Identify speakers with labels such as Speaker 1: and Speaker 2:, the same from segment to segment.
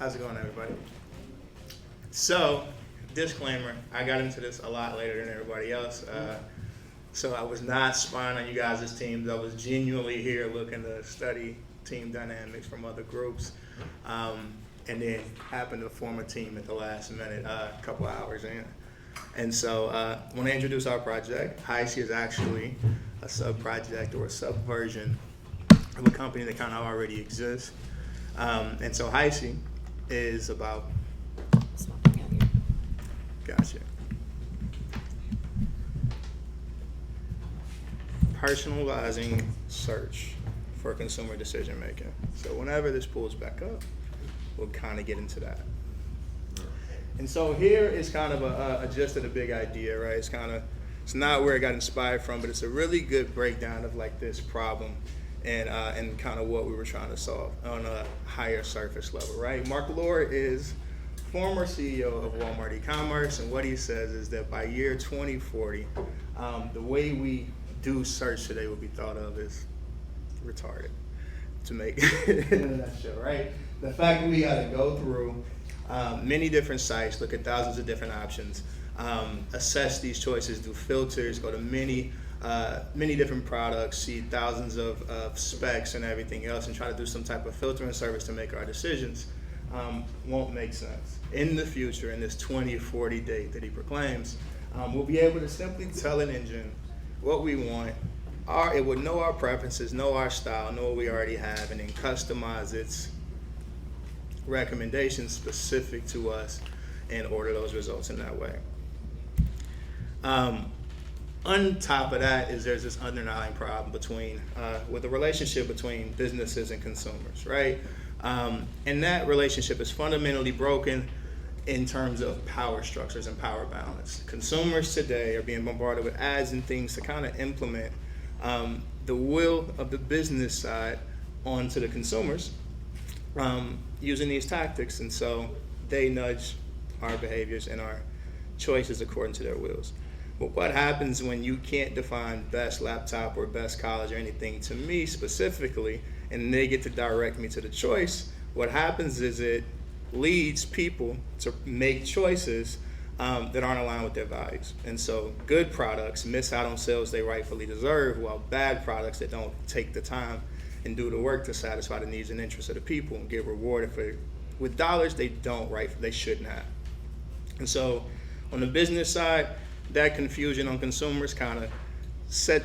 Speaker 1: How's it going, everybody? So, disclaimer, I got into this a lot later than everybody else. So I was not spying on you guys' teams. I was genuinely here looking to study team dynamics from other groups. And then happened to form a team at the last minute, a couple hours in. And so when I introduce our project, Highsy is actually a sub-project or a subversion of a company that kind of already exists. And so Highsy is about, gotcha, personalizing search for consumer decision making. So whenever this pulls back up, we'll kind of get into that. And so here is kind of a gist of the big idea, right? It's not where it got inspired from, but it's a really good breakdown of like this problem and kind of what we were trying to solve on a higher surface level, right? Mark Lore is former CEO of Walmart e-commerce, and what he says is that by year 2040, the way we do search today will be thought of as retarded, to make it in a nutshell, right? The fact that we got to go through many different sites, look at thousands of different options, assess these choices, do filters, go to many different products, see thousands of specs and everything else, and try to do some type of filtering service to make our decisions, won't make sense. In the future, in this 2040 date that he proclaims, we'll be able to simply tell an engine what we want. It would know our preferences, know our style, know what we already have, and then customize its recommendations specific to us and order those results in that way. On top of that there's this underlying problem with the relationship between businesses and consumers, right? And that relationship is fundamentally broken in terms of power structures and power balance. Consumers today are being bombarded with ads and things to kind of implement the will of the business side onto the consumers using these tactics, and so they nudge our behaviors and our choices according to their wills. But what happens when you can't define best laptop or best college or anything to me specifically, and they get to direct me to the choice? What happens is it leads people to make choices that aren't aligned with their values. And so good products miss out on sales they rightfully deserve, while bad products that don't take the time and do the work to satisfy the needs and interests of the people and get rewarded with dollars they shouldn't have. And so on the business side, that confusion on consumers kind of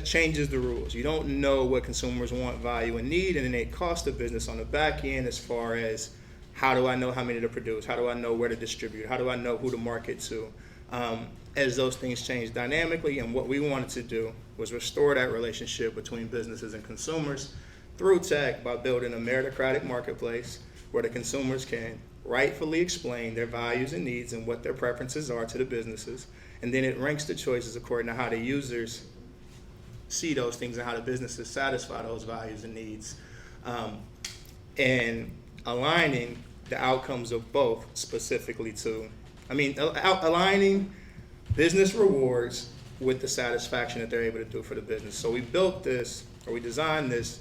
Speaker 1: changes the rules. You don't know what consumers want, value, and need, and then it costs the business on the back end as far as how do I know how many to produce? How do I know where to distribute? How do I know who to market to? As those things change dynamically, and what we wanted to do was restore that relationship between businesses and consumers through tech by building a meritocratic marketplace where the consumers can rightfully explain their values and needs and what their preferences are to the businesses, and then it ranks the choices according to how the users see those things and how the businesses satisfy those values and needs, and aligning the outcomes of both specifically aligning business rewards with the satisfaction that they're able to do for the business. So we designed this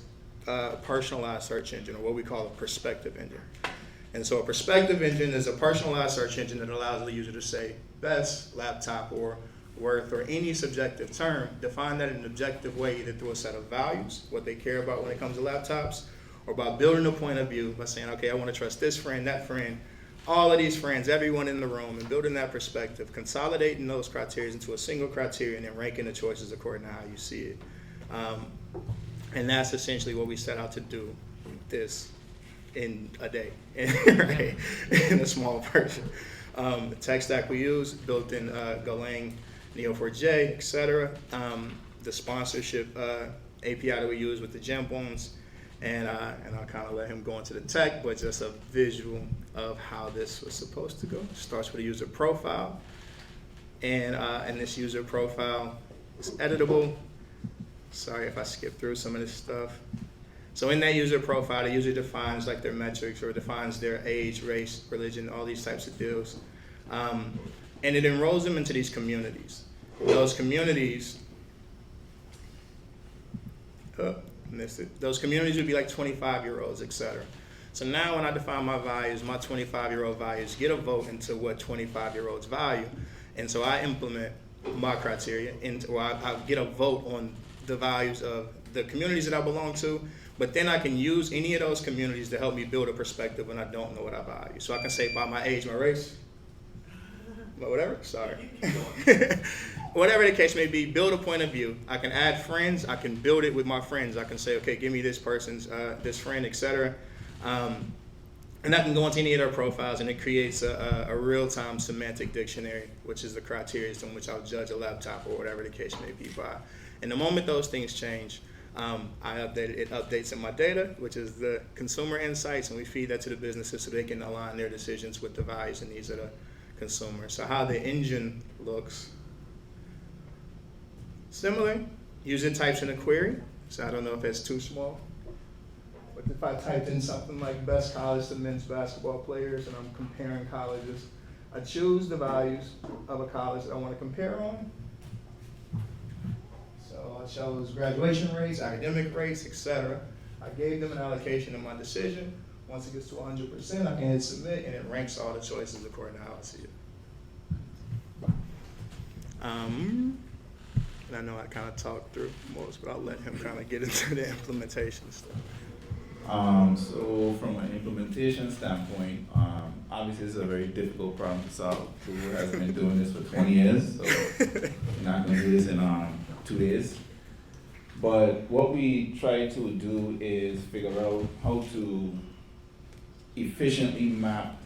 Speaker 1: personalized search engine, or what we call a perspective engine. And so a perspective engine is a personalized search engine that allows the user to say best, laptop, or worth, or any subjective term, define that in an objective way, either through a set of values, what they care about when it comes to laptops, or by building a point of view by saying, okay, I want to trust this friend, that friend, all of these friends, everyone in the room, and building that perspective, consolidating those criteria into a single criteria, and then ranking the choices according to how you see it. And that's essentially what we set out to do this in a day, right? In a small version. The tech stack we use, built in Golang, Neo4j, etc. The sponsorship API that we use with the Gembones, and I'll kind of let him go into the tech, but just a visual of how this was supposed to go. It starts with a user profile, and this user profile is editable. Sorry if I skip through some of this stuff. So in that user profile, the user defines like their metrics, or defines their age, race, religion, all these types of deals. And it enrolls them into these communities. Those communities, missed it. Those communities would be like 25-year-olds, etc. So now when I define my values, my 25-year-old values get a vote into what 25-year-olds value. And so I implement my criteria, or I get a vote on the values of the communities that I belong to, but then I can use any of those communities to help me build a perspective when I don't know what I value. So I can say by my age, my race, but whatever, sorry. Whatever the case may be, build a point of view. I can add friends, I can build it with my friends. I can say, okay, give me this person's, this friend, etc. And I can go into any of their profiles, and it creates a real-time semantic dictionary, which is the criteria in which I'll judge a laptop or whatever the case may be by. And the moment those things change, it updates in my data, which is the consumer insights, and we feed that to the businesses so they can align their decisions with the values and needs of the consumer. So how the engine looks. Similar, user types in a query. So I don't know if it's too small. But if I typed in something like best college to men's basketball players and I'm comparing colleges, I choose the values of a college that I want to compare on. So I chose graduation rates, academic rates, etc. I gave them an allocation in my decision. Once it gets to 100%, I can hit submit, and it ranks all the choices according to how I see it. And I know I kind of talked through most, but I'll let him kind of get into the implementation stuff.
Speaker 2: So from an implementation standpoint, obviously it's a very difficult problem to solve. Who has been doing this for 20 years, so we're not going to do this in 2 days. But what we try to do is figure out how to efficiently map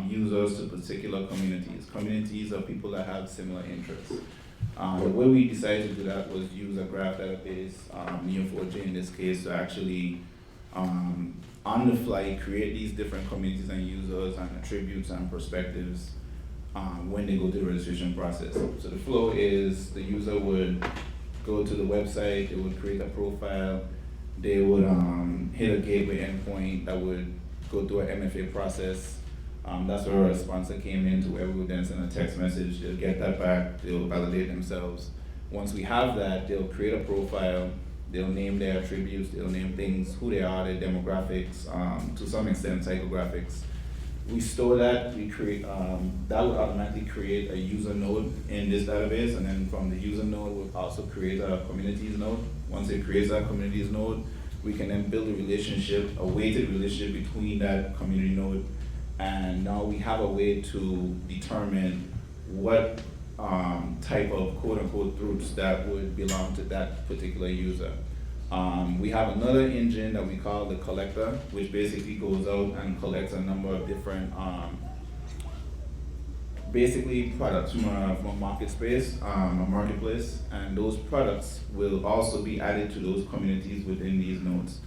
Speaker 2: users to particular communities. Communities are people that have similar interests. The way we decided to do that was use a graph database, Neo4j in this case, to actually on the fly create these different communities and users and attributes and perspectives when they go through the registration process. So the flow is the user would go to the website, they would create a profile, they would hit a gateway endpoint that would go through an MFA process. That's where a sponsor came in, to where we would then send a text message. They'll get that back, they'll validate themselves. Once we have that, they'll create a profile, they'll name their attributes, they'll name things, who they are, their demographics, to some extent psychographics. We store that, we create, that would automatically create a user node in this database, and then from the user node, we'll also create a communities node. Once it creates that communities node, we can then build a relationship, a weighted relationship between that community node, and now we have a way to determine what type of quote-unquote groups that would belong to that particular user. We have another engine that we call the collector, which basically goes out and collects a number of different basically products from a market space, a marketplace, and those products will also be added to those communities within these nodes.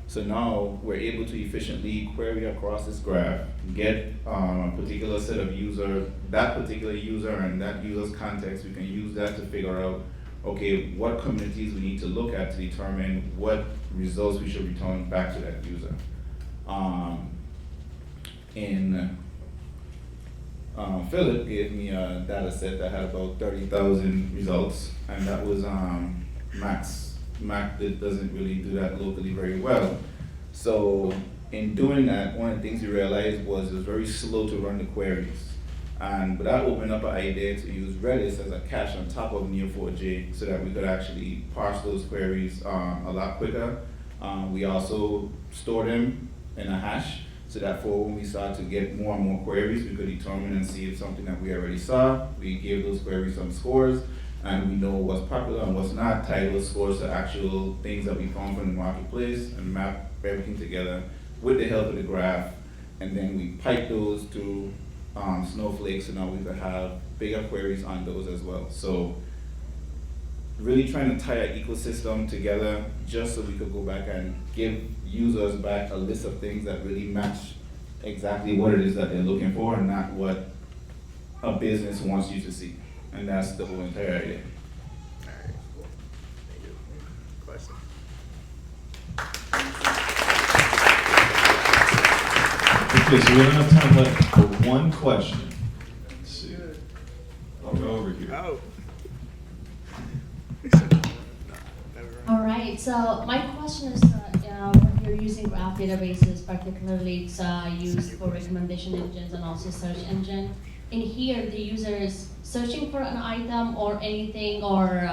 Speaker 2: So now we're able to efficiently query across this graph, get a particular set of that particular user and that user's context. We can use that to figure out, okay, what communities we need to look at to determine what results we should return back to that user. Philip gave me a data set that had about 30,000 results, and that was Mac doesn't really do that locally very well. So in doing that, one of the things we realized was it was very slow to run the queries. But that opened up an idea to use Redis as a cache on top of Neo4j so that we could actually parse those queries a lot quicker. We also store them in a hash so that for when we start to get more and more queries, we could determine and see if something that we already saw, we gave those queries some scores, and we know what's popular and what's not, tie those scores to actual things that we found from the marketplace, and map everything together with the help of the graph. And then we pipe those to Snowflake, so now we could have bigger queries on those as well. So really trying to tie an ecosystem together just so we could go back and give users back a list of things that really match exactly what it is that they're looking for and not what a business wants you to see. And that's the whole entire idea.
Speaker 1: All right, cool. Thank you. Question?
Speaker 3: Okay, so we don't have time left for one question. Let's see. I'll go over here.
Speaker 1: Oh.
Speaker 4: All right, so my question is, we're you're using graph databases, particularly it's used for recommendation engines and also search engine. In here, the user is searching for an item or anything, or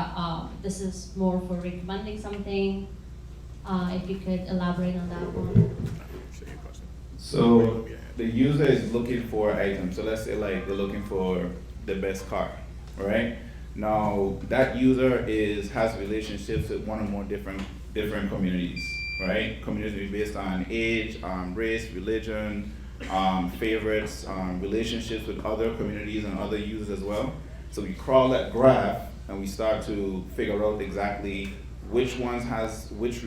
Speaker 4: this is more for recommending something. If you could elaborate on that one.
Speaker 2: So the user is looking for items. So let's say like they're looking for the best car, right? Now that user has relationships with one or more different communities, right? Communities based on age, race, religion, favorites, relationships with other communities and other users as well. So we crawl that graph and we start to figure out exactly which ones has which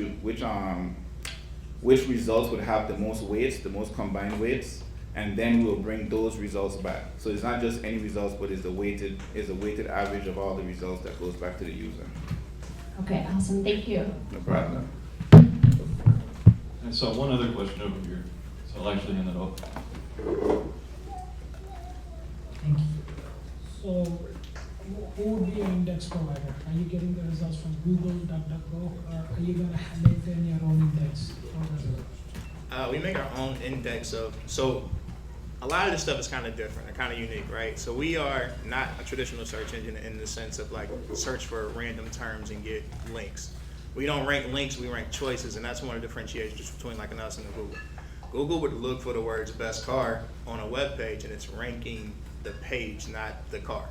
Speaker 2: results would have the most weights, the most combined weights, and then we'll bring those results back. So it's not just any results, but it's a weighted average of all the results that goes back to the user.
Speaker 4: Okay, awesome. Thank you.
Speaker 2: No problem.
Speaker 3: And so one other question over here. So I'll actually hand that off.
Speaker 5: Thank you. So, who would be your index provider? Are you getting the results from Google, DuckDuckGo, or are you going to maintain your own index for results?
Speaker 1: We make our own index so a lot of this stuff is kind of different and kind of unique, right? So we are not a traditional search engine in the sense of like search for random terms and get links. We don't rank links, we rank choices, and that's one of the differentiations between like an us and a Google. Google would look for the words best car on a web page, and it's ranking the page, not the car.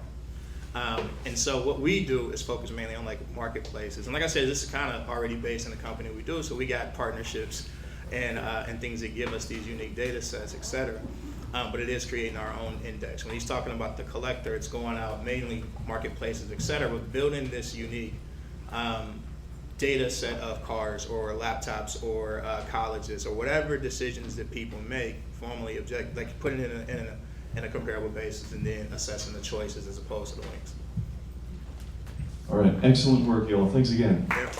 Speaker 1: And so what we do is focus mainly on like marketplaces. And like I said, this is kind of already based in the company we do, so we got partnerships and things that give us these unique data sets, et cetera. But it is creating our own index. When he's talking about the collector, it's going out mainly marketplaces, et cetera, but building this unique data set of cars or laptops or colleges or whatever decisions that people make, formally object, like putting it in a comparable basis and then assessing the choices as opposed to the links.
Speaker 3: All right, excellent work, y'all. Thanks again.
Speaker 1: Yeah.